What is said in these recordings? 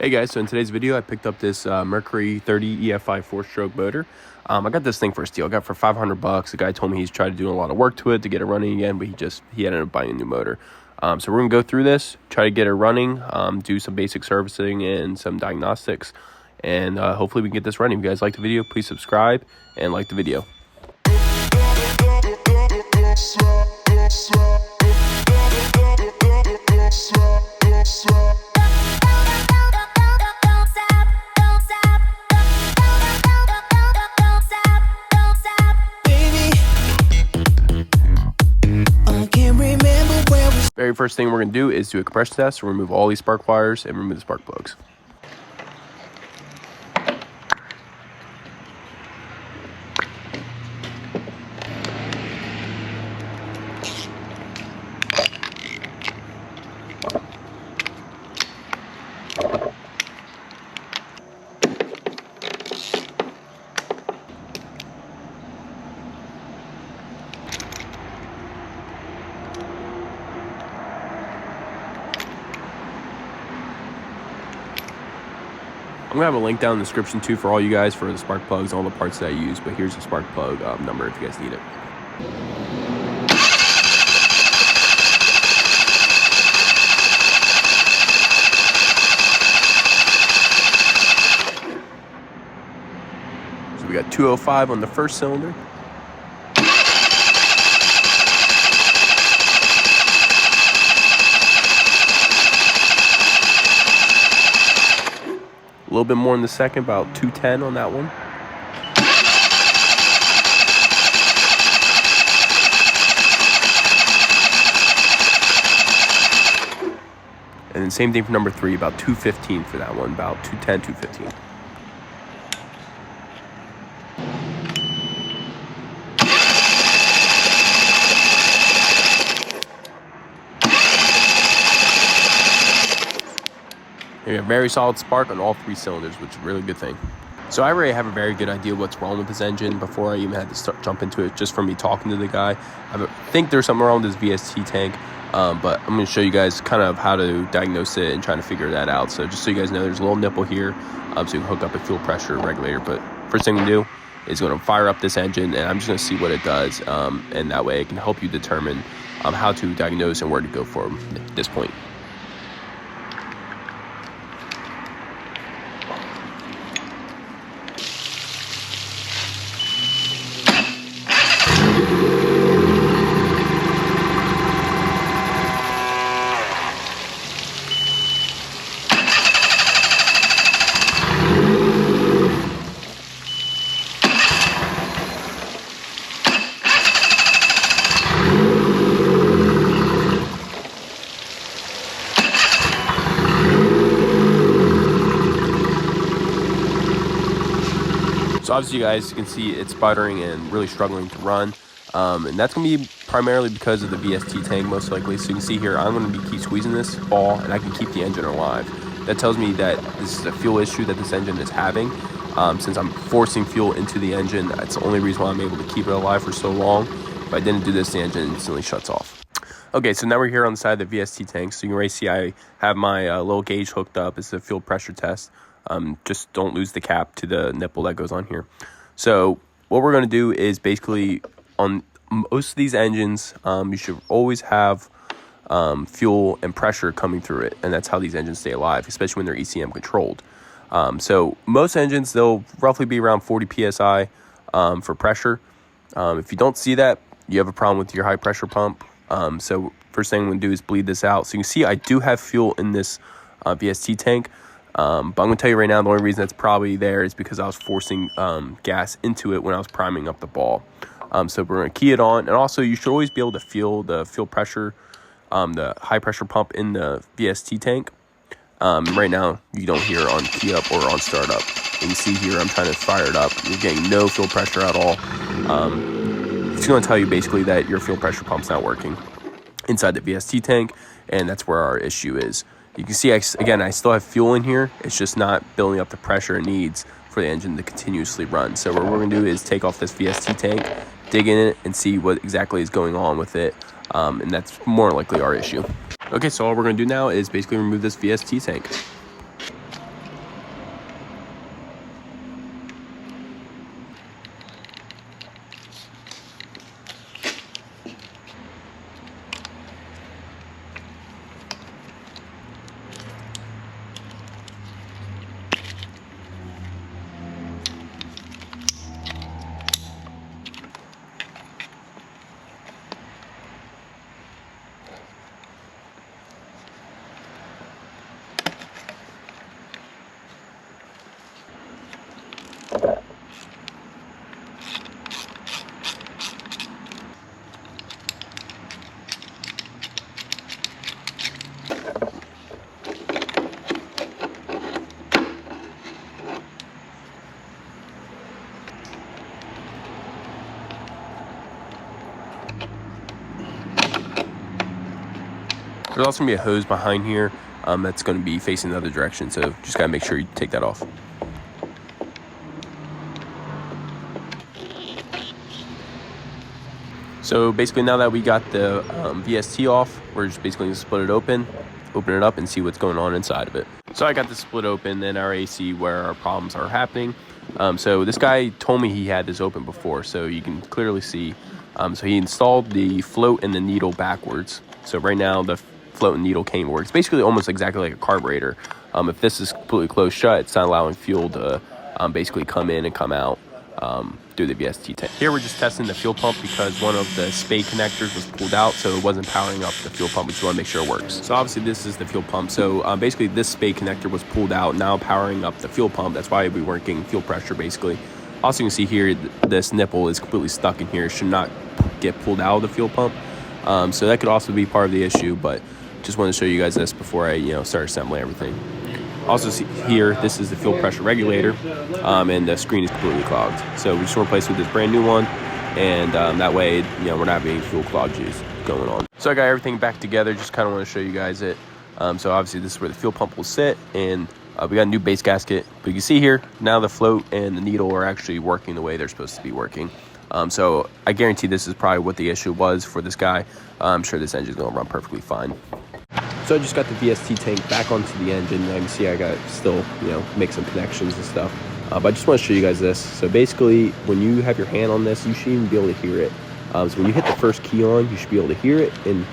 Hey guys, so in today's video I picked up this Mercury 30 EFI 4-stroke motor. I got this thing for a steal. I got it for 500 bucks. The guy told me he's tried to do a lot of work to it to get it running again, but he ended up buying a new motor. So we're gonna go through this, try to get it running, do some basic servicing and some diagnostics, and hopefully we can get this running. If you guys like the video, please subscribe and like the video. Very first thing we're going to do is do a compression test. We'll remove all these spark wires and remove the spark plugs. I'm going to have a link down in the description too for all you guys for the spark plugs and all the parts that I use, but here's the spark plug number if you guys need it. So we got 205 on the first cylinder. A little bit more in the second, about 210 on that one. And then same thing for number 3, about 215 for that one, about 210, 215. You have very solid spark on all 3 cylinders, which is a really good thing. So I already have a very good idea what's wrong with this engine before I even had to jump into it, just from me talking to the guy. I think there's something wrong with this VST tank, but I'm going to show you guys kind of how to diagnose it and trying to figure that out. So just so you guys know, there's a little nipple here, so you can hook up a fuel pressure regulator. But first thing we do is going to fire up this engine, and I'm just going to see what it does, and that way it can help you determine how to diagnose and where to go from this point. So obviously you guys can see it's sputtering and really struggling to run. And that's going to be primarily because of the VST tank most likely. So you can see here, I'm going to keep squeezing this ball and I can keep the engine alive. That tells me that this is a fuel issue that this engine is having. Since I'm forcing fuel into the engine, that's the only reason why I'm able to keep it alive for so long. If I didn't do this, the engine instantly shuts off. Okay, so now we're here on the side of the VST tank. So you can already see I have my little gauge hooked up. It's a fuel pressure test. Just don't lose the cap to the nipple that goes on here. So what we're going to do is basically on most of these engines, you should always have fuel and pressure coming through it. And that's how these engines stay alive, especially when they're ECM controlled. So most engines, they'll roughly be around 40 PSI for pressure. If you don't see that, you have a problem with your high pressure pump. So first thing I'm going to do is bleed this out. So you can see I do have fuel in this VST tank. But I'm going to tell you right now, the only reason that's probably there is because I was forcing gas into it when I was priming up the ball. So we're going to key it on. And also, you should always be able to feel the fuel pressure, the high pressure pump in the VST tank. Right now, you don't hear on key up or on start up. And you see here, I'm trying to fire it up. You're getting no fuel pressure at all. It's going to tell you basically that your fuel pressure pump's not working inside the VST tank. And that's where our issue is. You can see, again, I still have fuel in here. It's just not building up the pressure it needs for the engine to continuously run. So what we're going to do is take off this VST tank, dig in it, and see what exactly is going on with it. And that's more likely our issue. Okay, so all we're going to do now is basically remove this VST tank. There's also going to be a hose behind here that's going to be facing the other direction, so just got to make sure you take that off. So basically now that we got the VST off, we're just basically going to split it open it up and see what's going on inside of it. So I got this split open in our AC where our problems are happening. So this guy told me he had this open before, so you can clearly see. So he installed the float and the needle backwards. So right now the float and needle can't work. It's basically almost exactly like a carburetor. If this is completely closed shut, it's not allowing fuel to basically come in and come out through the VST tank. Here we're just testing the fuel pump because one of the spade connectors was pulled out, so it wasn't powering up the fuel pump. We just want to make sure it works. So obviously this is the fuel pump. So basically this spade connector was pulled out, now powering up the fuel pump. That's why we weren't getting fuel pressure basically. Also you can see here this nipple is completely stuck in here. It should not get pulled out of the fuel pump. So that could also be part of the issue, but just wanted to show you guys this before I start assembling everything. Also see here, this is the fuel pressure regulator, and the screen is completely clogged. So we just replace it with this brand new one, and that way, we're not having fuel clogges going on. So I got everything back together. Just kind of want to show you guys it. So obviously this is where the fuel pump will sit, and we got a new base gasket. But you can see here now the float and the needle are actually working the way they're supposed to be working. So I guarantee this is probably what the issue was for this guy. I'm sure this engine is going to run perfectly fine. So I just got the VST tank back onto the engine. I can see I got still, make some connections and stuff. But I just want to show you guys this. So basically, when you have your hand on this, you should even be able to hear it. So when you hit the first key on, you should be able to hear it and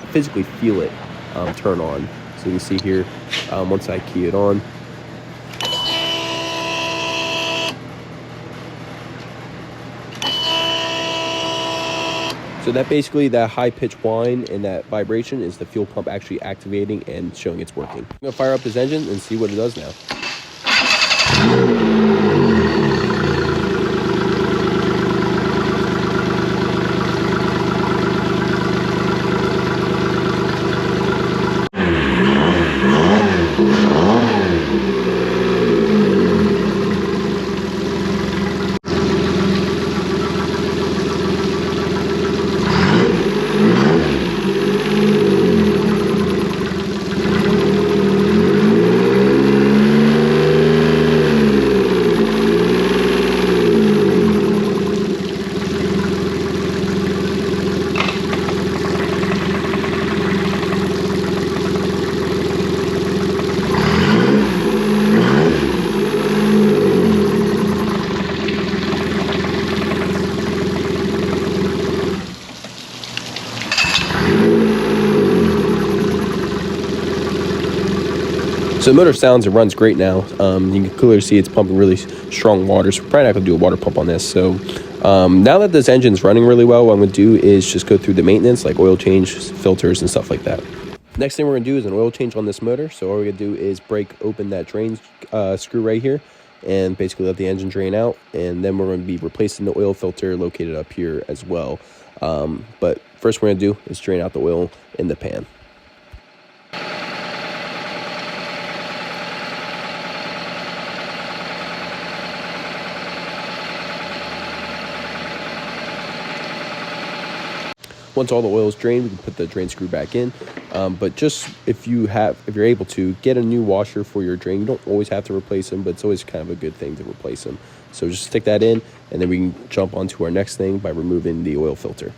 physically feel it turn on. So you can see here, once I key it on, so that basically, that high-pitched whine and that vibration is the fuel pump actually activating and showing it's working. I'm going to fire up this engine and see what it does now. So the motor sounds, it runs great now. You can clearly see it's pumping really strong water, so we're probably not going to do a water pump on this. So now that this engine's running really well, what I'm going to do is just go through the maintenance, like oil change, filters, and stuff like that. Next thing we're going to do is an oil change on this motor. So all we're going to do is break open that drain screw right here and basically let the engine drain out. And then we're going to be replacing the oil filter located up here as well. But first we're going to do is drain out the oil in the pan. Once all the oil is drained, we can put the drain screw back in. But just if you're able to, get a new washer for your drain. You don't always have to replace them, but it's always kind of a good thing to replace them. So just stick that in, and then we can jump on to our next thing by removing the oil filter.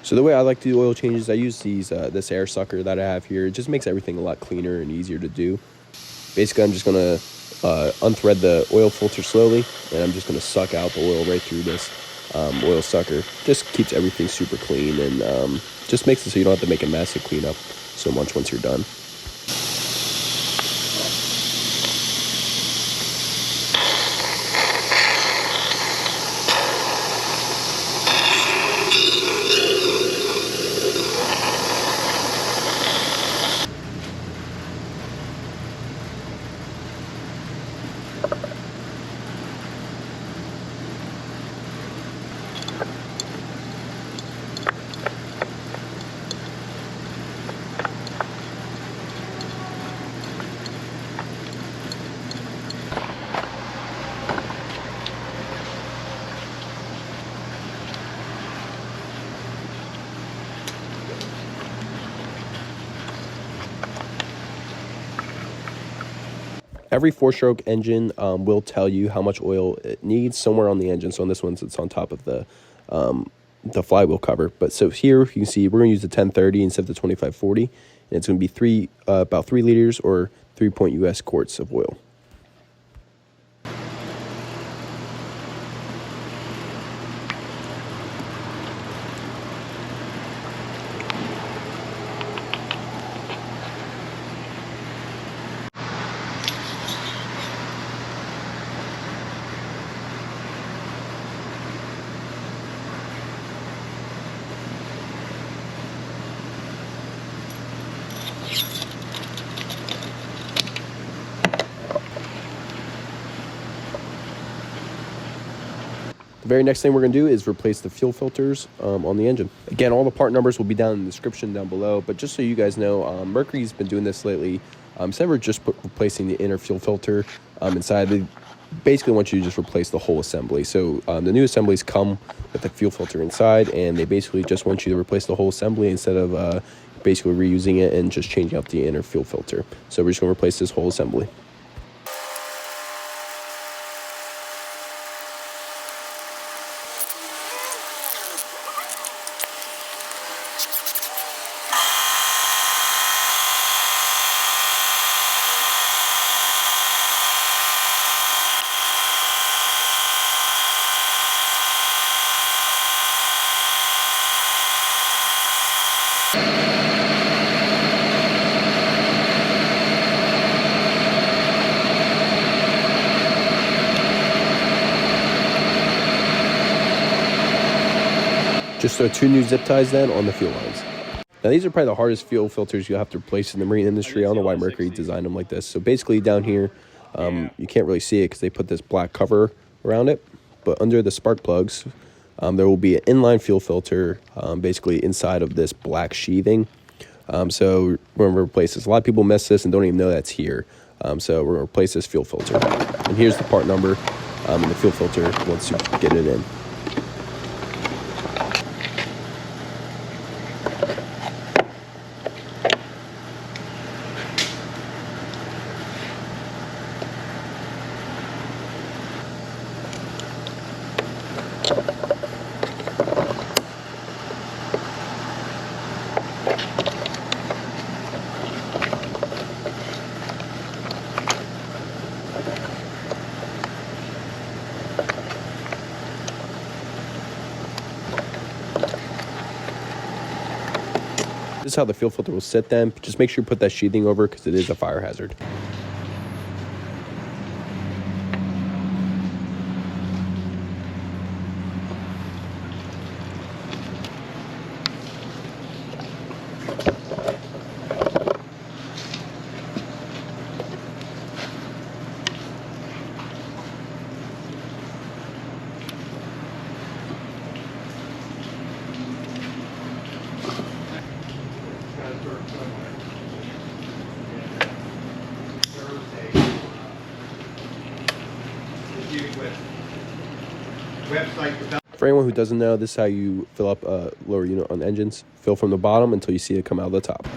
So the way I like to do oil changes, I use this air sucker that I have here. It just makes everything a lot cleaner and easier to do. Basically, I'm just going to unthread the oil filter slowly, and I'm just going to suck out the oil right through this oil sucker. Just keeps everything super clean, and just makes it so you don't have to make a mess and clean up so much once you're done. Every four-stroke engine will tell you how much oil it needs somewhere on the engine. So on this one, it's on top of the flywheel cover. But so here you can see we're going to use the 1030 instead of the 2540, and it's going to be about 3 liters or 3 US quarts of oil. The very next thing we're going to do is replace the fuel filters on the engine. Again, all the part numbers will be down in the description down below, but just so you guys know, Mercury's been doing this lately. Instead of just replacing the inner fuel filter inside, they basically want you to just replace the whole assembly. So the new assemblies come with the fuel filter inside, and they basically just want you to replace the whole assembly instead of basically reusing it and just changing out the inner fuel filter. So we're just going to replace this whole assembly. Just throw 2 new zip ties then on the fuel lines. Now these are probably the hardest fuel filters you'll have to replace in the marine industry. I don't know why Mercury designed them like this. So basically down here, you can't really see it because they put this black cover around it. But under the spark plugs, there will be an inline fuel filter basically inside of this black sheathing. So we're going to replace this. A lot of people miss this and don't even know that's here. So we're going to replace this fuel filter. And here's the part number and the fuel filter once you get it in. This is how the fuel filter will sit then. Just make sure you put that sheathing over because it is a fire hazard. For anyone who doesn't know, this is how you fill up a lower unit on engines. Fill from the bottom until you see it come out of the top.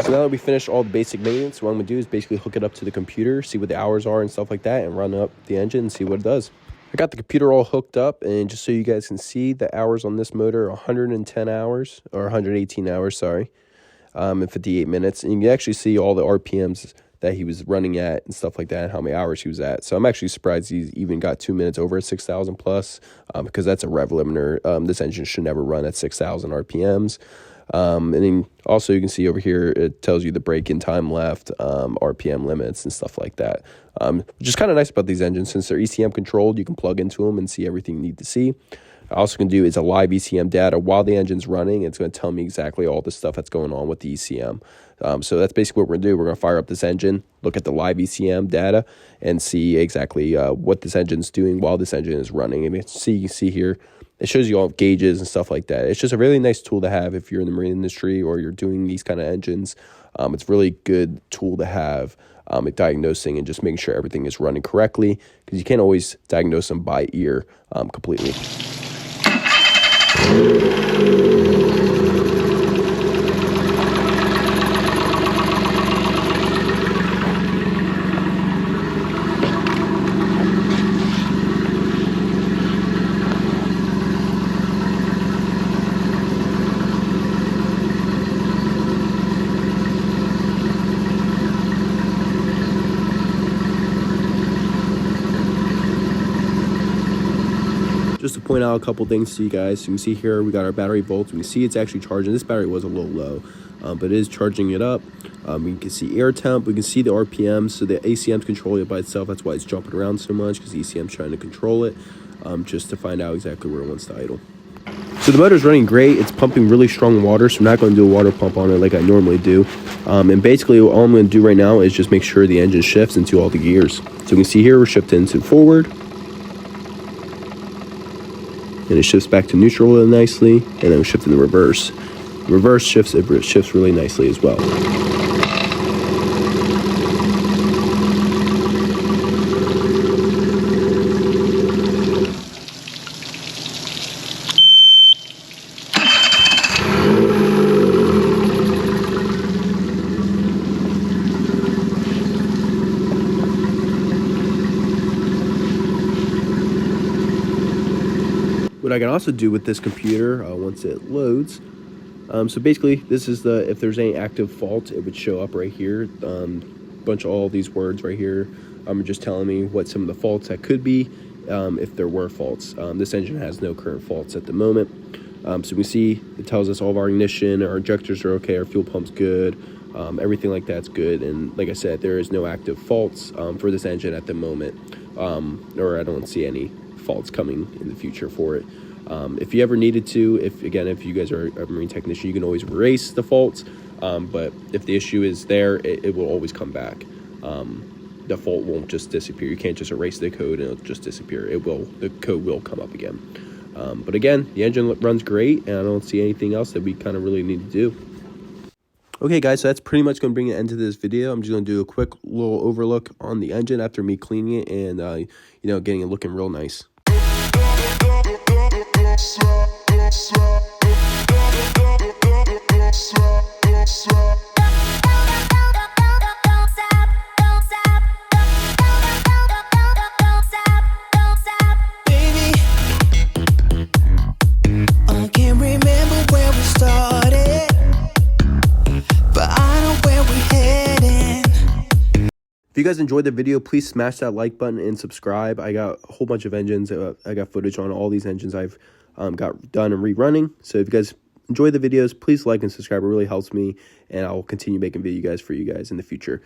So now that we finished all the basic maintenance, what I'm going to do is basically hook it up to the computer, see what the hours are and stuff like that, and run up the engine and see what it does. I got the computer all hooked up, and just so you guys can see, the hours on this motor are 110 hours, or 118 hours, sorry, and 58 minutes. And you can actually see all the RPMs that he was running at and stuff like that, and how many hours he was at. So I'm actually surprised he's even got 2 minutes over 6,000 plus, because that's a rev limiter. This engine should never run at 6,000 RPMs. And then also you can see over here, it tells you the break-in time left, RPM limits and stuff like that. Which is kind of nice about these engines. Since they're ECM controlled, you can plug into them and see everything you need to see. I also can do is a live ECM data while the engine's running. It's going to tell me exactly all the stuff that's going on with the ECM. So that's basically what we're going to do. We're going to fire up this engine, look at the live ECM data, and see exactly what this engine's doing while this engine is running. And you can see here, it shows you all gauges and stuff like that. It's just a really nice tool to have if you're in the marine industry or you're doing these kind of engines. It's a really good tool to have at diagnosing and just making sure everything is running correctly, because you can't always diagnose them by ear completely. Just to point out a couple things to you guys, so you can see here we got our battery volts. We can see it's actually charging. This battery was a little low, but it is charging it up. We can see air temp. We can see the RPM, so the ACM's controlling it by itself. That's why it's jumping around so much, because the ECM's trying to control it, just to find out exactly where it wants to idle. So the motor's running great. It's pumping really strong water, so I'm not going to do a water pump on it like I normally do. And basically all I'm going to do right now is just make sure the engine shifts into all the gears. So you can see here we're shifting to forward, and it shifts back to neutral really nicely, and then we shift in the reverse. Reverse shifts, it shifts really nicely as well. What I can also do with this computer once it loads, so basically this is if there's any active fault, it would show up right here. Bunch of all these words right here just telling me what some of the faults that could be, if there were faults. This engine has no current faults at the moment. So we see it tells us all of our ignition, our injectors are okay, our fuel pump's good, everything like that's good. And like I said, there is no active faults for this engine at the moment, or I don't see any faults coming in the future for it. If you ever needed to, if you guys are a marine technician, you can always erase the faults, but if the issue is there, it will always come back. The fault won't just disappear. You can't just erase the code and it'll just disappear. The code will come up again. But again, the engine runs great, and I don't see anything else that we kind of really need to do. Okay guys, so that's pretty much going to bring an end to this video. I'm just going to do a quick little overlook on the engine after me cleaning it and getting it looking real nice. If you guys enjoyed the video, please smash that like button and subscribe. I got a whole bunch of engines. I got footage on all these engines I've got done and rerunning. So if you guys enjoy the videos, please like and subscribe. It really helps me, and I'll continue making videos for you guys in the future.